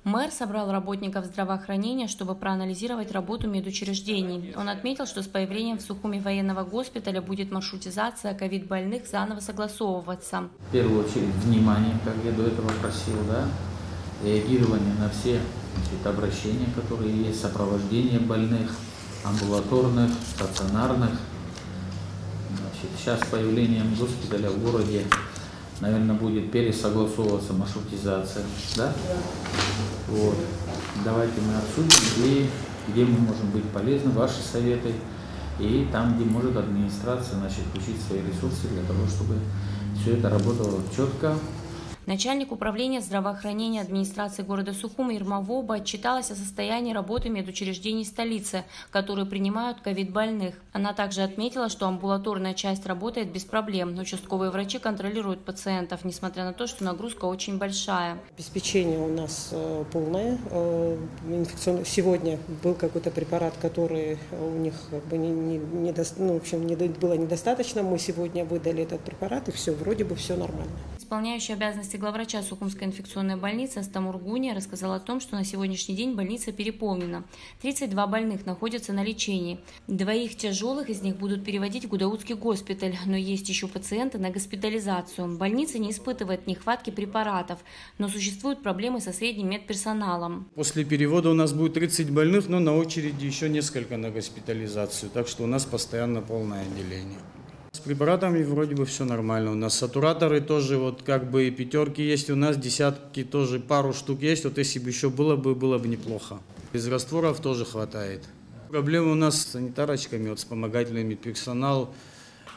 Мэр собрал работников здравоохранения, чтобы проанализировать работу медучреждений. Он отметил, что с появлением в Сухуми военного госпиталя будет маршрутизация ковид-больных заново согласовываться. В первую очередь внимание, как я до этого просил, реагирование на все обращения, которые есть, сопровождение больных, амбулаторных, стационарных. Сейчас с появлением госпиталя в городе, наверное, будет пересогласовываться маршрутизация. Да? Вот. Давайте мы обсудим, где мы можем быть полезны, ваши советы, и там, где может администрация включить свои ресурсы для того, чтобы все это работало четко. Начальник управления здравоохранения администрации города Сухуми Ирма Воба отчиталась о состоянии работы медучреждений столицы, которые принимают ковид-больных. Она также отметила, что амбулаторная часть работает без проблем. Участковые врачи контролируют пациентов, несмотря на то, что нагрузка очень большая. Обеспечение у нас полное. Сегодня был какой-то препарат, который у них было недостаточно. Мы сегодня выдали этот препарат, и все, вроде бы все нормально. Исполняющий обязанности главврача Сухумской инфекционной больницы Астамур Гуния рассказал о том, что на сегодняшний день больница переполнена. 32 больных находятся на лечении. 2 тяжелых из них будут переводить в Гудаутский госпиталь, но есть еще пациенты на госпитализацию. Больница не испытывает нехватки препаратов, но существуют проблемы со средним медперсоналом. После перевода у нас будет 30 больных, но на очереди еще несколько на госпитализацию, так что у нас постоянно полное отделение. С препаратами вроде бы все нормально. У нас сатураторы тоже пятерки есть, у нас десятки тоже, пару штук есть. Вот если бы еще было бы неплохо. Из растворов тоже хватает. Проблемы у нас с санитарочками, вспомогательный медперсонал.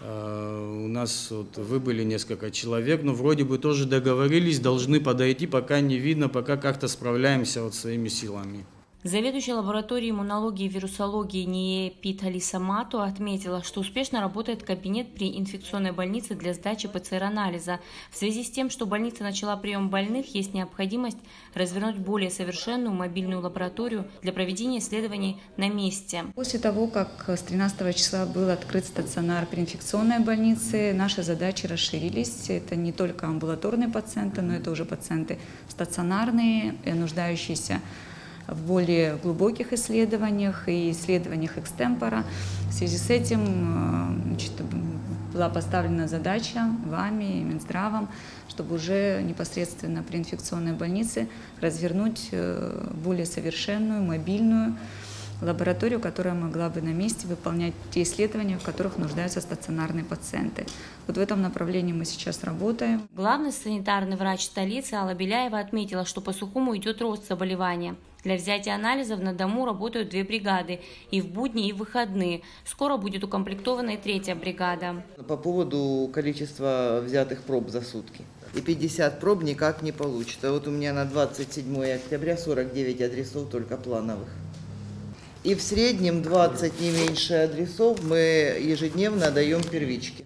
У нас выбыли несколько человек, но вроде бы тоже договорились, должны подойти, пока не видно, пока как-то справляемся своими силами. Заведующая лабораторией иммунологии и вирусологии НИЭ Питалиса Мато отметила, что успешно работает кабинет при инфекционной больнице для сдачи ПЦР-анализа. В связи с тем, что больница начала прием больных, есть необходимость развернуть более совершенную мобильную лабораторию для проведения исследований на месте. После того, как с 13 числа был открыт стационар при инфекционной больнице, наши задачи расширились. Это не только амбулаторные пациенты, но это уже пациенты стационарные, нуждающиеся в более глубоких исследованиях и исследованиях экстемпора. В связи с этим была поставлена задача вами и Минздравом, чтобы уже непосредственно при инфекционной больнице развернуть более совершенную, мобильную лабораторию, которая могла бы на месте выполнять те исследования, в которых нуждаются стационарные пациенты. Вот в этом направлении мы сейчас работаем. Главный санитарный врач столицы Алла Беляева отметила, что по Сухуму идет рост заболевания. Для взятия анализов на дому работают 2 бригады, и в будни, и в выходные. Скоро будет укомплектована и 3-я бригада. По поводу количества взятых проб за сутки. И 50 проб никак не получится. Вот у меня на 27 октября 49 адресов только плановых. И в среднем 20, не меньше адресов мы ежедневно даем первички.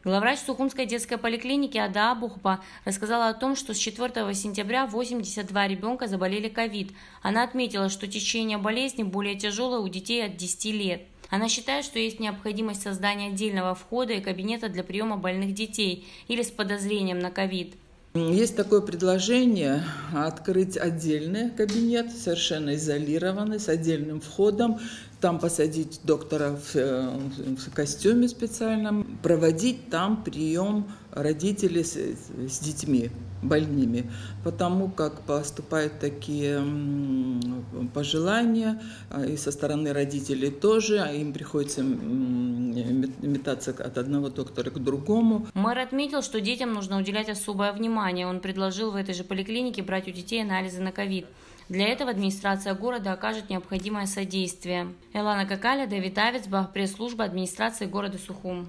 Главврач Сухумской детской поликлиники Ада Абухба рассказала о том, что с 4 сентября 82 ребенка заболели ковид. Она отметила, что течение болезни более тяжелое у детей от 10 лет. Она считает, что есть необходимость создания отдельного входа и кабинета для приема больных детей или с подозрением на ковид. Есть такое предложение открыть отдельный кабинет, совершенно изолированный, с отдельным входом, там посадить доктора в костюме специальном, проводить там прием родителей с детьми больными, потому как поступают такие пожелания и со стороны родителей тоже, им приходится метаться от одного доктора к другому. Мэр отметил, что детям нужно уделять особое внимание. Он предложил в этой же поликлинике брать у детей анализы на ковид. Для этого администрация города окажет необходимое содействие. Элана Какаля, Давид Авицбах, пресс-служба администрации города Сухум.